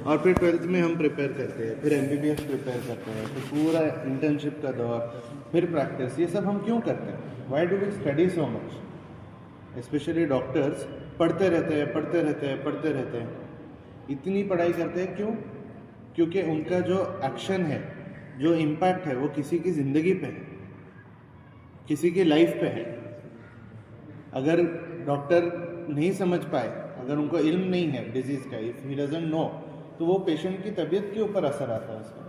और फिर 12th में हम प्रिपेयर करते हैं, फिर MBBS प्रिपेयर करते हैं, फिर पूरा इंटर्नशिप का दौर, फिर प्रैक्टिस, ये सब हम क्यों करते हैं? Why do we study so much? Specially doctors पढ़ते रहते हैं, पढ़ते रहते हैं, पढ़ते रहते हैं। इतनी पढ़ाई करते हैं क्यों? क्योंकि उनका जो एक्शन है, जो इम्पैक्ट है, वो किसी की ज़िंदगी पे है, किसी की लाइफ पे है। अगर डॉक्टर नहीं समझ पाए, अगर उनको इल्म नहीं है डिजीज़ का, इफ़ ही डजंट नो, तो वो पेशेंट की तबीयत के ऊपर असर आता है उसका।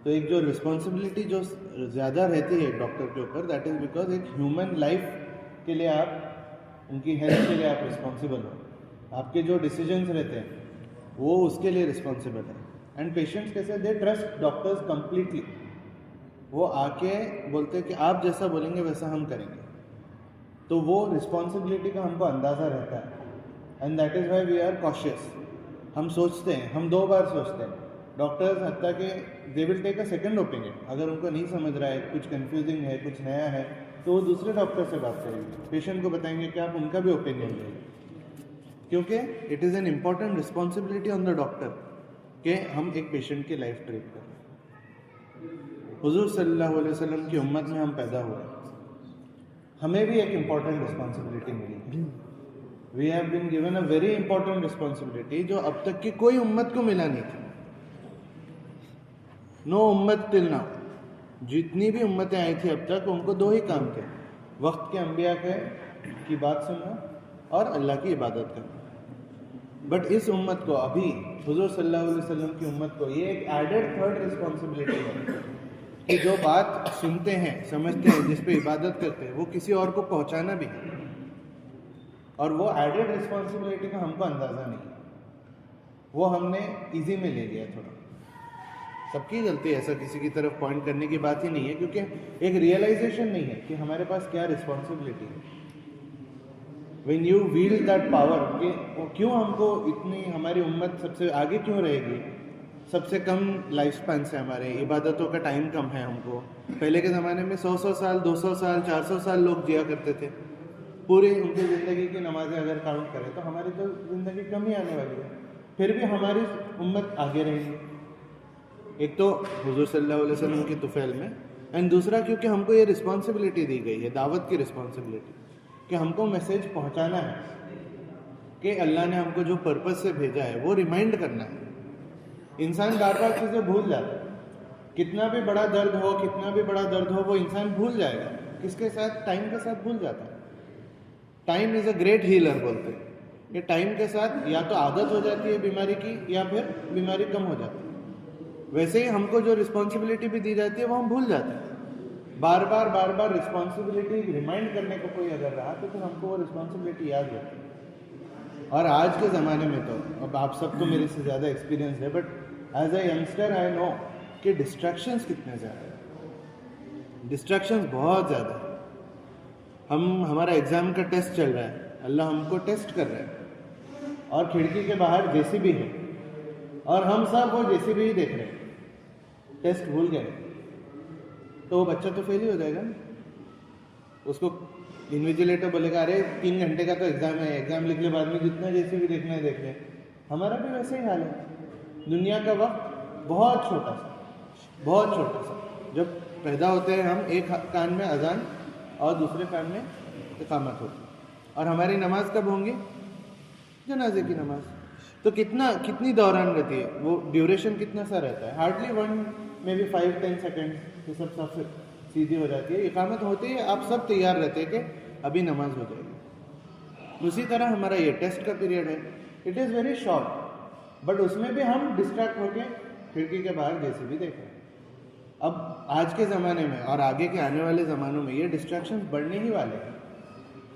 तो एक जो रिस्पॉन्सिबिलिटी जो ज़्यादा रहती है डॉक्टर के ऊपर, दैट इज़ बिकॉज एक ह्यूमन लाइफ के लिए आप, उनकी हेल्थ के लिए आप रिस्पॉन्सिबल हो। आपके जो डिसीजंस रहते हैं वो उसके लिए रिस्पॉन्सिबल है। एंड पेशेंट्स कैसे, दे ट्रस्ट डॉक्टर्स कंप्लीटली। वो आके बोलते हैं कि आप जैसा बोलेंगे वैसा हम करेंगे। तो वो रिस्पॉन्सिबिलिटी का हमको अंदाज़ा रहता है, and that is why we are cautious. हम सोचते हैं, हम 2 बार सोचते हैं। डॉक्टर्स हत्ता के they will take a second opinion. अगर उनको नहीं समझ रहा है, कुछ कंफ्यूजिंग है, कुछ नया है, तो वो दूसरे डॉक्टर से बात करेंगे, पेशेंट को बताएंगे कि आप उनका भी ओपिनियन लेंगे, क्योंकि it is an important responsibility on the doctor कि हम एक पेशेंट की लाइफ ट्रीट करें। हुजूर सल्लल्लाहु अलैहि वसल्लम की उम्मत में हम पैदा हुए, हमें भी एक इम्पॉर्टेंट रिस्पॉन्सिबिलिटी मिली। We have been given a very important responsibility जो अब तक की कोई उम्मत को मिला नहीं था। नो उम्मत टिल नाउ, जितनी भी उम्मतें आई थी अब तक, उनको 2 ही काम थे, वक्त के अंबिया की बात सुनना और अल्लाह की इबादत करना। बट इस उम्मत को अभी, हुजूर सल्लल्लाहु अलैहि वसल्लम की उम्मत को, ये एक एडेड थर्ड रिस्पॉन्सिबिलिटी है कि जो बात सुनते हैं, समझते हैं, जिस पे इबादत करते हैं, वो किसी और को पहुंचाना भी है। और वो एडेड रिस्पॉन्सिबिलिटी का हमको अंदाज़ा नहीं है, वो हमने इजी में ले लिया थोड़ा। सबकी गलती है, ऐसा किसी की तरफ पॉइंट करने की बात ही नहीं है, क्योंकि एक रियलाइजेशन नहीं है कि हमारे पास क्या रिस्पॉन्सिबिलिटी है। When you wield that power कि क्यों हमको इतनी, हमारी उम्मत सबसे आगे क्यों रहेगी, सबसे कम लाइफ स्पैन से, हमारे इबादतों का टाइम कम है हमको। पहले के ज़माने में 100 साल, 200 साल, 400 साल लोग जिया करते थे। पूरी उनकी ज़िंदगी की नमाजें अगर काउंट करें तो हमारी तो ज़िंदगी कम ही आने वाली है, फिर भी हमारी उम्मत आगे रहेगी। एक तो हुजूर सल्लल्लाहु अलैहि वसल्लम की तुफैल में, एंड दूसरा क्योंकि हमको ये रिस्पॉन्सिबिलिटी दी गई है, दावत की रिस्पॉन्सिबिलिटी, कि हमको मैसेज पहुंचाना है कि अल्लाह ने हमको जो पर्पस से भेजा है वो रिमाइंड करना है। इंसान बार बार चीज़ें भूल जाता है, कितना भी बड़ा दर्द हो, कितना भी बड़ा दर्द हो, वो इंसान भूल जाएगा। किसके साथ? टाइम के साथ भूल जाता है। Time is a great healer बोलते हैं कि टाइम के साथ या तो आदत हो जाती है बीमारी की, या फिर बीमारी कम हो जाती है। वैसे ही हमको जो रिस्पॉन्सिबिलिटी भी दी जाती है वो हम भूल जाते हैं। बार बार रिस्पॉन्सिबिलिटी रिमाइंड करने को कोई अगर रहा तो फिर हमको वो रिस्पॉन्सिबिलिटी याद रहती है। और आज के ज़माने में तो, अब आप सबको मेरे से ज़्यादा एक्सपीरियंस है, but as a youngster I know कि डिस्ट्रैक्शंस कितने ज़्यादा है। डिस्ट्रैक्शंस बहुत ज़्यादा है। हमारा एग्ज़ाम का टेस्ट चल रहा है, अल्लाह हमको टेस्ट कर रहा है, और खिड़की के बाहर JCB है, और हम सब वो JCB ही देख रहे हैं। टेस्ट भूल गए तो वो बच्चा तो फेल ही हो जाएगा ना। उसको इन्विजिलेटर बोलेगा अरे 3 घंटे का तो एग्ज़ाम है, एग्ज़ाम लिख ले, बाद में जितना JCB देखना है देख ले। हमारा भी वैसे ही हाल है। दुनिया का वक्त बहुत छोटा सा, बहुत छोटा सा। जब पैदा होते हैं हम, एक कान में अजान और दूसरे कान में इकामत होती है। और हमारी नमाज कब होंगी? जनाजे की नमाज। तो कितनी दौरान रहती है, वो ड्यूरेशन कितना सा रहता है? हार्डली 1 मे बी 5-10 सेकेंड ये सब सीधी हो जाती है। इकामत होती है, आप सब तैयार रहते हैं कि अभी नमाज हो जाएगी। उसी तरह हमारा ये टेस्ट का पीरियड है, it is very short, but उसमें भी हम डिस्ट्रैक्ट होके खिड़की के बाहर JCB देख रहे हैं। अब आज के ज़माने में और आगे के आने वाले ज़मानों में ये डिस्ट्रैक्शंस बढ़ने ही वाले हैं,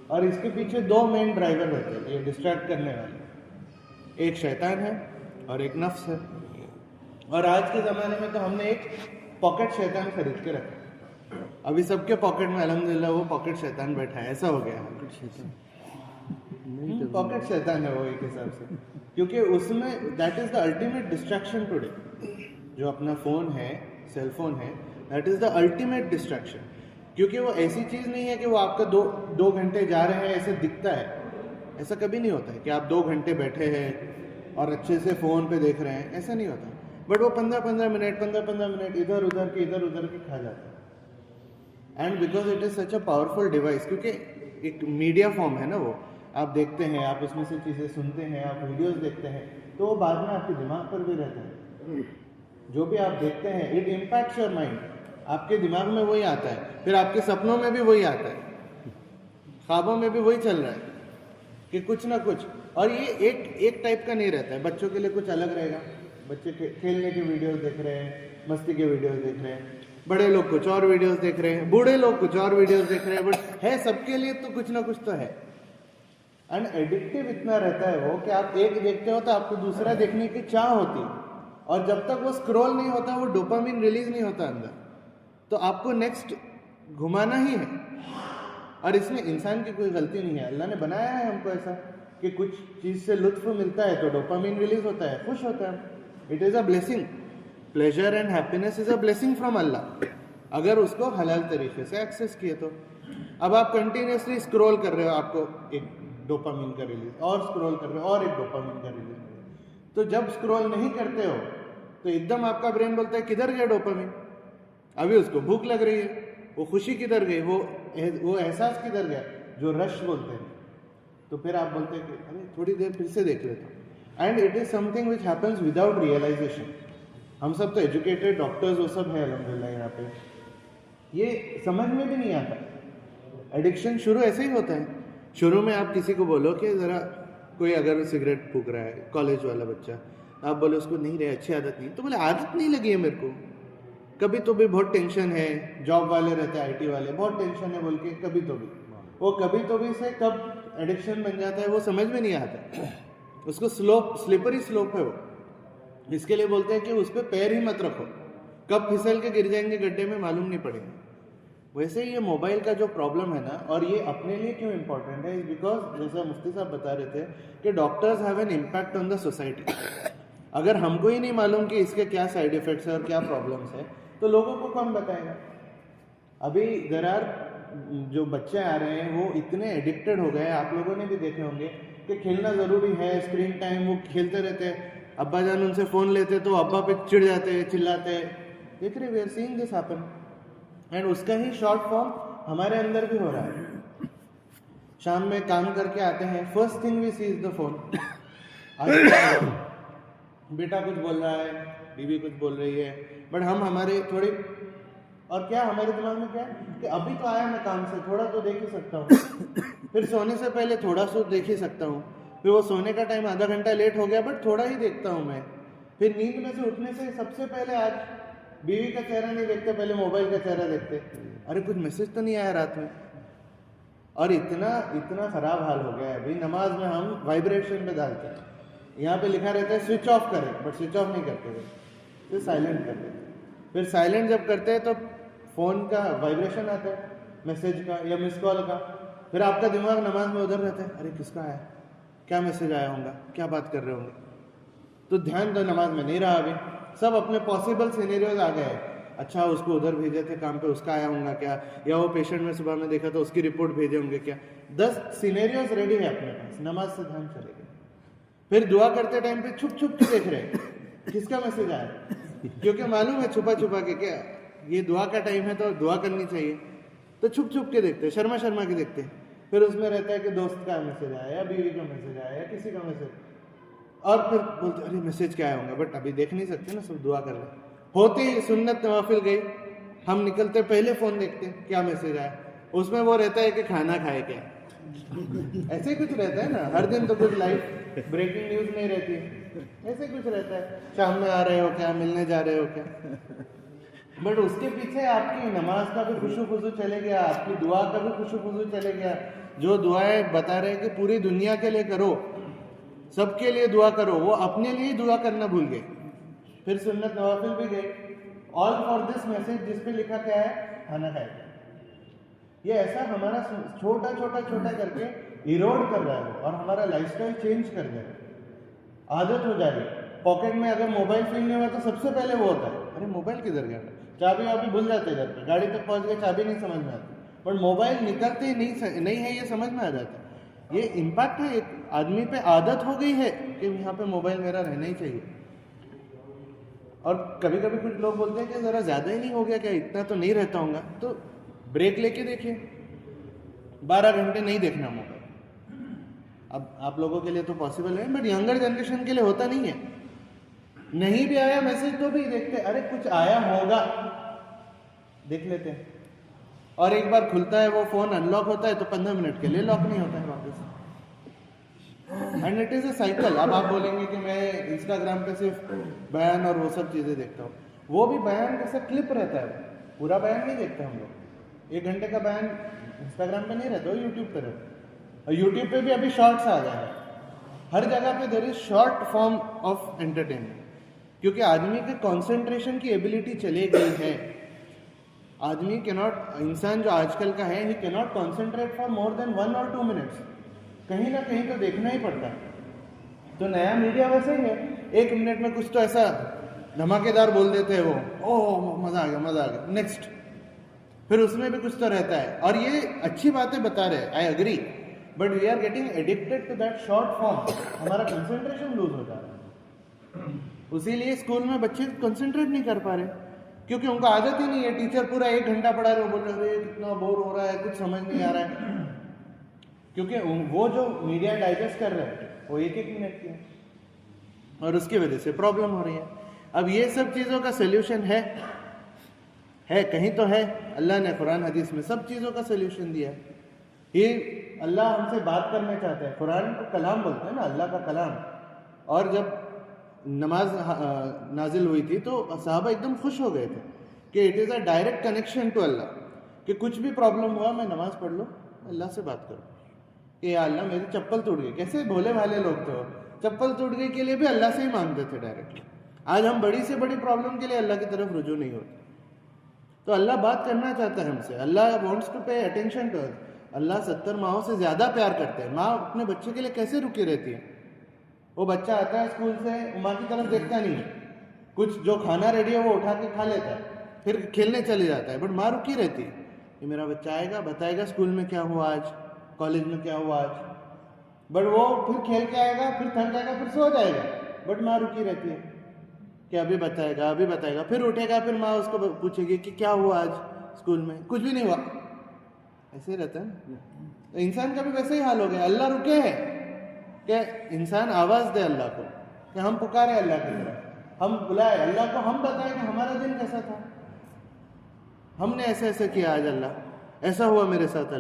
और इसके पीछे 2 मेन ड्राइवर रहते हैं ये डिस्ट्रैक्ट करने वाले। एक शैतान है और एक नफ्स है। और आज के ज़माने में तो हमने एक पॉकेट शैतान खरीद के रखा। अभी सबके पॉकेट में अल्हम्दुलिल्लाह वो पॉकेट शैतान बैठा है, ऐसा हो गया है। पॉकेट शैतान है वो एक हिसाब से, क्योंकि उसमें that is the ultimate distraction today. जो अपना फ़ोन है, सेल फोन है, that is the ultimate distraction. क्योंकि वो ऐसी चीज़ नहीं है कि वो आपका 2 घंटे जा रहे हैं ऐसे दिखता है। ऐसा कभी नहीं होता है कि आप 2 घंटे बैठे हैं और अच्छे से फ़ोन पे देख रहे हैं, ऐसा नहीं होता। बट वो 15-15 मिनट इधर उधर के खा जाता है। And because it is such a powerful device, क्योंकि एक मीडिया फॉर्म है ना वो, आप देखते हैं, आप उसमें से चीज़ें सुनते हैं, आप वीडियोस देखते हैं, तो वो बाद में आपके दिमाग पर भी रहता है। जो भी आप देखते हैं इट इम्पैक्ट्स योर माइंड, आपके दिमाग में वही आता है, फिर आपके सपनों में भी वही आता है, ख्वाबों में भी वही चल रहा है कि कुछ ना कुछ। और ये एक टाइप का नहीं रहता है, बच्चों के लिए कुछ अलग रहेगा, बच्चे खेलने के वीडियोस देख रहे हैं, मस्ती के वीडियोस देख रहे हैं, बड़े लोग कुछ और वीडियोस देख रहे हैं, बूढ़े लोग कुछ और वीडियोस देख रहे हैं, बट है सबके लिए तो कुछ ना कुछ तो है। एंड एडिक्टिव इतना रहता है वो कि आप एक देखते हो तो आपको दूसरा देखने की चाह होती है, और जब तक वो स्क्रॉल नहीं होता, वो डोपामिन रिलीज नहीं होता अंदर, तो आपको नेक्स्ट घुमाना ही है। और इसमें इंसान की कोई गलती नहीं है, अल्लाह ने बनाया है हमको ऐसा कि कुछ चीज़ से लुत्फ मिलता है तो डोपामिन रिलीज होता है, खुश होता है। It is a blessing, pleasure and happiness is a blessing from Allah, अगर उसको हलाल तरीके से एक्सेस किए तो। अब आप कंटिन्यूसली स्क्रॉल कर रहे हो, आपको एक डोपामिन का रिलीज, और स्क्रॉल कर रहे हो और एक डोपामिन का रिलीज। तो जब स्क्रॉल नहीं करते हो तो एकदम आपका ब्रेन बोलता है किधर गया डोपामिन, अभी उसको भूख लग रही है, वो खुशी किधर गई, वो एहसास किधर गया, जो रश बोलते हैं। तो फिर आप बोलते हैं कि अरे थोड़ी देर फिर से देख लेता हूँ। And it is something which happens without realization. हम सब तो एजुकेटेड डॉक्टर्स वो सब है अल्हम्दुलिल्लाह यहाँ पे, ये समझ में भी नहीं आता। एडिक्शन शुरू ऐसे ही होता है, शुरू में आप किसी को बोलो कि ज़रा, कोई अगर सिगरेट फूक रहा है, कॉलेज वाला बच्चा, आप बोले उसको नहीं रहे, अच्छी आदत नहीं, तो बोले आदत नहीं लगी है मेरे को, कभी तो भी बहुत टेंशन है, जॉब वाले रहते हैं, IT वाले, बहुत टेंशन है बोल के कभी तो भी, वो कभी तो भी से कब एडिक्शन बन जाता है वो समझ में नहीं आता। उसको स्लिपरी स्लोप है वो, इसके लिए बोलते हैं कि उस पर पैर ही मत रखो, कब फिसल के गिर जाएंगे गड्ढे में मालूम नहीं पड़ेगा। वैसे ये मोबाइल का जो प्रॉब्लम है ना, और ये अपने लिए क्यों इम्पोर्टेंट है, इज बिकॉज जैसा मुफ्ती साहब बता रहे थे कि doctors have an impact on the society. अगर हमको ही नहीं मालूम कि इसके क्या साइड इफेक्ट्स है और क्या प्रॉब्लम्स है, तो लोगों को कौन बताएगा। अभी देयर आर जो बच्चे आ रहे हैं वो इतने एडिक्टेड हो गए, आप लोगों ने भी देखे होंगे कि खेलना ज़रूरी है, स्क्रीन टाइम, वो खेलते रहते हैं, अब्बा जान उनसे फ़ोन लेते तो अब्बा पे चिढ़ जाते हैं, चिल्लाते हैं, देख रहे, we are seeing this happen. And उसका ही शॉर्ट फॉर्म हमारे अंदर भी हो रहा है। शाम में काम करके आते हैं, first thing we see is the phone. आज बेटा कुछ बोल रहा है, बीवी कुछ बोल रही है, बट हम हमारे थोड़ी, और क्या हमारे दिमाग में क्या है कि अभी तो आया मैं काम से, थोड़ा तो देख ही सकता हूँ, फिर सोने से पहले थोड़ा सा देख ही सकता हूँ, फिर वो सोने का टाइम आधा घंटा लेट हो गया बट थोड़ा ही देखता हूँ मैं, फिर नींद में से उठने से सबसे पहले आज बीवी का चेहरा नहीं देखते, पहले मोबाइल का चेहरा देखते, अरे कुछ मैसेज तो नहीं आया रात में। और इतना इतना खराब हाल हो गया है अभी, नमाज में हम वाइब्रेशन पे डालते हैं, यहाँ पे लिखा रहता है स्विच ऑफ करें, बट स्विच ऑफ नहीं करते, फिर साइलेंट कर देते, फिर साइलेंट जब करते हैं तो फ़ोन का वाइब्रेशन आता है, मैसेज का या मिस कॉल का, फिर आपका दिमाग नमाज में उधर रहता है, अरे किसका आया, क्या मैसेज आया होगा, क्या बात कर रहे होंगे, तो ध्यान तो नमाज में नहीं रहा। अभी सब अपने पॉसिबल सिनेरियोज आ गए, अच्छा उसको उधर भेजे थे काम पे, उसका आया होगा क्या, या वो पेशेंट में सुबह में देखा तो उसकी रिपोर्ट भेजे होंगे क्या, 10 सिनेरियोज रेडी है अपने पास, नमाज से ध्यान चले गए। फिर दुआ करते टाइम पे छुप छुप के देख रहे हैं किसका मैसेज आया, क्योंकि मालूम है छुपा छुपा के क्या ये दुआ का टाइम है तो दुआ करनी चाहिए, तो छुप छुप के देखते, शर्मा शर्मा के देखते, फिर उसमें रहता है कि दोस्त का मैसेज आया या बीवी का मैसेज आया या किसी का मैसेज, और फिर बोलते अरे मैसेज क्या आया होगा, बट अभी देख नहीं सकते ना, सब दुआ कर रहे। होते ही सुन्नत नवाफिल गई, हम निकलते पहले फ़ोन देखते क्या मैसेज आया, उसमें वो रहता है कि खाना खाए क्या, ऐसे ही कुछ रहता है ना, हर दिन तो कुछ लाइव ब्रेकिंग न्यूज़ नहीं रहती, ऐसे कुछ रहता है, शाम में आ रहे हो क्या, मिलने जा रहे हो क्या, बट उसके पीछे आपकी नमाज का भी खुशू खुशू चले गया, आपकी दुआ का भी खुशू खुशू चले गया। जो दुआएं बता रहे हैं कि पूरी दुनिया के लिए करो, सबके लिए दुआ करो, वो अपने लिए दुआ करना भूल गए। फिर सुन्नत नवाफिल भी गए, ऑल फॉर दिस मैसेज, जिस पे लिखा क्या है, खाना खाएगा। ये ऐसा हमारा छोटा छोटा छोटा करके इरोड कर रहा है और हमारा लाइफस्टाइल चेंज कर दे रहा है, आदत हो जा रही है। पॉकेट में अगर मोबाइल फील नहीं हुआ तो सबसे पहले वो होता है, अरे मोबाइल किधर गया, चाबी वाबी भूल जाते हैं घर पे, गाड़ी तक पहुंच गए, चाबी नहीं समझ में आती, बट मोबाइल निकलते ही नहीं है ये समझ में आ जाता है। ये इम्पैक्ट है एक आदमी पे आदत हो गई है कि यहाँ पे मोबाइल मेरा रहना ही चाहिए। और कभी कभी कुछ लोग बोलते हैं कि ज़रा ज़्यादा ही नहीं हो गया क्या, इतना तो नहीं रहता होगा, तो ब्रेक लेके देखिए, 12 घंटे नहीं देखना मोबाइल। अब आप लोगों के लिए तो पॉसिबल है, बट यंगर जनरेशन के लिए होता नहीं है। नहीं भी आया मैसेज तो भी देखते, अरे कुछ आया होगा, देख लेते हैं। और एक बार खुलता है वो फोन, अनलॉक होता है तो 15 मिनट के लिए लॉक नहीं होता है वापस। And it is a cycle. अब आप बोलेंगे कि मैं इंस्टाग्राम पे सिर्फ बयान और वो सब चीजें देखता हूँ, वो भी बयान कैसा क्लिप रहता है, पूरा बयान नहीं देखते हम लोग। 1 घंटे का बयान इंस्टाग्राम पे नहीं रहता, वो यूट्यूब पे रहता है। और यूट्यूब पे भी अभी शॉर्ट्स आ गया है, हर जगह पे there is short form of entertainment, क्योंकि आदमी के कंसंट्रेशन की एबिलिटी चली गई है। आदमी कैनॉट, इंसान जो आजकल का है, ही cannot concentrate for more than 1 और 2 मिनट्स, कहीं ना कहीं तो देखना ही पड़ता है। तो नया मीडिया वैसे ही है, 1 मिनट में कुछ तो ऐसा धमाकेदार बोल देते हैं वो, ओह मजा आ गया मजा आ गया, नेक्स्ट। फिर उसमें भी कुछ तो रहता है, और ये अच्छी बातें बता रहे हैं, I agree, but we are getting addicted to that short form, हमारा कंसंट्रेशन लूज हो जा रहा है। उसीलिए स्कूल में बच्चे कंसंट्रेट नहीं कर पा रहे, क्योंकि उनको आदत ही नहीं है। टीचर पूरा 1 घंटा पढ़ा रहे हो, बोल रहे हैं कितना बोर हो रहा है, कुछ समझ नहीं आ रहा है, क्योंकि वो जो मीडिया डाइजेस्ट कर रहे हैं वो 1-1 मिनट की है, और उसकी वजह से प्रॉब्लम हो रही है। अब ये सब चीज़ों का सोल्यूशन है कहीं तो है, अल्लाह ने कुरान हदीस में सब चीज़ों का सोल्यूशन दिया है। ये अल्लाह हमसे बात करना चाहते हैं, कुरान को कलाम बोलते हैं ना, अल्लाह का कलाम। और जब नमाज नाजिल हुई थी तो सहाबा एकदम खुश हो गए थे कि it is a direct connection to Allah, कि कुछ भी प्रॉब्लम हुआ मैं नमाज पढ़ लो, अल्लाह से बात करो कि या अल्लाह मेरी चप्पल टूट गई। कैसे भोले भाले लोग थे, चप्पल टूट गई के लिए भी अल्लाह से ही मांगते थे डायरेक्टली। आज हम बड़ी से बड़ी प्रॉब्लम के लिए अल्लाह की तरफ रुजू नहीं होते। तो अल्लाह बात करना चाहता है हमसे, Allah wants to pay attention to us. Allah 70 माओं से ज़्यादा प्यार करते हैं। माँ अपने बच्चे के लिए कैसे रुकी रहती है, वो बच्चा आता है स्कूल से, माँ की तरफ देखता नहीं है, कुछ जो खाना रेडी है वो उठा के खा लेता है, फिर खेलने चले जाता है, बट माँ रुकी रहती है कि मेरा बच्चा आएगा, बताएगा स्कूल में क्या हुआ आज, कॉलेज में क्या हुआ आज। बट वो फिर खेल के आएगा, फिर थक जाएगा, फिर सो जाएगा, बट माँ रुकी रहती है कि अभी बताएगा, फिर उठेगा, फिर माँ उसको पूछेगी कि क्या हुआ आज स्कूल में, कुछ भी नहीं हुआ, ऐसे रहता है ना। तो इंसान का भी वैसे ही हाल हो गया। अल्लाह रुके हैं कि इंसान आवाज दे अल्लाह को, कि हम पुकारे अल्लाह की तरफ, हम बुलाए अल्लाह को, हम बताएं कि हमारा दिन कैसा था, हमने ऐसे ऐसे किया आज, अल्लाह ऐसा हुआ मेरे साथ।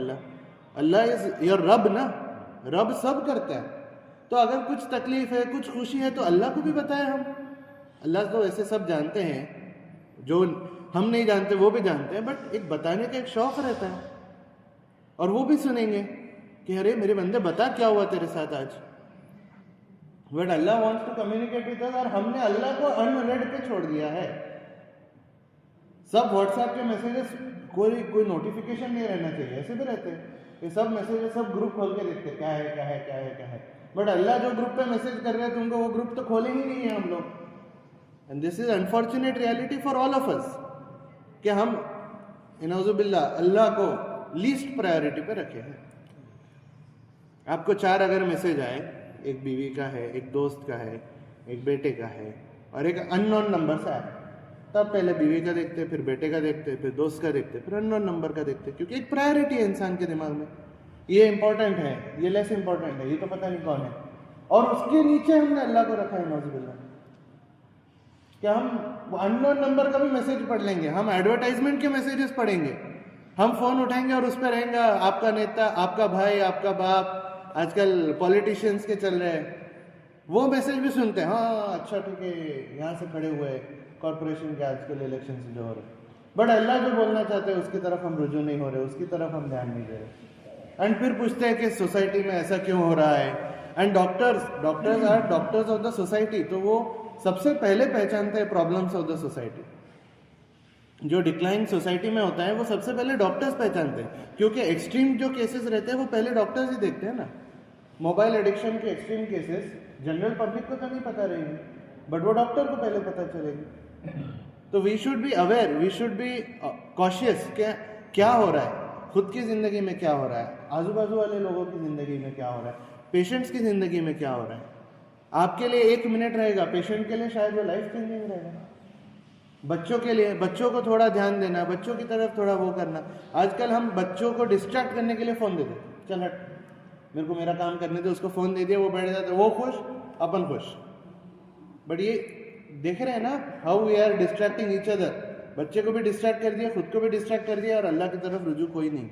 अल्लाह इज योर रब ना, रब सब करता है। तो अगर कुछ तकलीफ है, कुछ खुशी है, तो अल्लाह को भी बताएं हम। अल्लाह तो ऐसे सब जानते हैं, जो हम नहीं जानते वो भी जानते हैं, बट एक बताने का एक शौक रहता है, और वो भी सुनेंगे कि अरे मेरे बंदे बता क्या हुआ तेरे साथ आज। But Allah wants to communicate with us, और हमने अल्लाह को अनरेड पे छोड़ दिया है। सब व्हाट्सएप के मैसेजेस, कोई नोटिफिकेशन नहीं रहना चाहिए, ऐसे भी रहते हैं कि सब मैसेजेस सब ग्रुप खोल के देखते क्या है। बट अल्लाह जो ग्रुप पे मैसेज कर रहे हैं तुमको, वो ग्रुप तो खोले ही नहीं है हम लोग। And this is unfortunate reality for all of us, कि हम इनाउजुबिल्लाह अल्लाह को लीस्ट प्रायोरिटी पे रखे हैं। आपको 4 अगर मैसेज आए, एक बीवी का है, एक दोस्त का है, एक बेटे का है, और एक अननोन नंबर से आए, तब पहले बीवी का देखते, फिर बेटे का देखते, फिर दोस्त का देखते, फिर अननोन नंबर का देखते, क्योंकि एक प्रायोरिटी है इंसान के दिमाग में, ये इंपॉर्टेंट है, ये लेस इंपॉर्टेंट है, ये तो पता नहीं कौन है, और उसके नीचे हमने अल्लाह को रखा है। नौजुबिल्लाह, क्या हम अननोन नंबर का भी मैसेज पढ़ लेंगे, हम एडवर्टाइजमेंट के मैसेजेस पढ़ेंगे, हम फोन उठाएंगे और उस पर रहेगा आपका नेता, आपका भाई, आपका बाप, आजकल पॉलिटिशियंस के चल रहे हैं, वो मैसेज भी सुनते हैं, हाँ अच्छा ठीक है, यहाँ से खड़े हुए कॉर्पोरेशन के आजकल इलेक्शन जो हो रहे हैं। बट अल्लाह जो बोलना चाहते हैं उसकी तरफ हम रुजू नहीं हो रहे, उसकी तरफ हम ध्यान नहीं दे रहे। एंड फिर पूछते हैं कि सोसाइटी में ऐसा क्यों हो रहा है। And doctors are doctors of the society, तो वो सबसे पहले पहचानते हैं प्रॉब्लम्स ऑफ द सोसाइटी। जो डिक्लाइन सोसाइटी में होता है वो सबसे पहले डॉक्टर्स पहचानते हैं, क्योंकि एक्सट्रीम जो केसेस रहते हैं वो पहले डॉक्टर्स ही देखते हैं ना। मोबाइल एडिक्शन के एक्सट्रीम केसेस जनरल पब्लिक को तो नहीं पता रहेगी, बट वो डॉक्टर को पहले पता चलेगी। तो we should be aware, we should be cautious, क्या हो रहा है, खुद की ज़िंदगी में क्या हो रहा है, आजू बाजू वाले लोगों की ज़िंदगी में क्या हो रहा है। पेशेंट्स की ज़िंदगी में क्या हो रहा है। आपके लिए 1 मिनट रहेगा, पेशेंट के लिए शायद वो लाइफ चेंजिंग रहेगा। बच्चों के लिए, बच्चों को थोड़ा ध्यान देना, बच्चों की तरफ थोड़ा वो करना। आजकल हम बच्चों को डिस्ट्रैक्ट करने के लिए फ़ोन दे देते, चल हट मेरे को मेरा काम करने दे, उसको फ़ोन दे दिया, वो बैठ जाता, वो खुश, अपन खुश। बट ये देख रहे हैं ना, how we are distracting each other. बच्चे को भी डिस्ट्रैक्ट कर दिया, खुद को भी डिस्ट्रैक्ट कर दिया, और अल्लाह की तरफ रुजू कोई नहीं।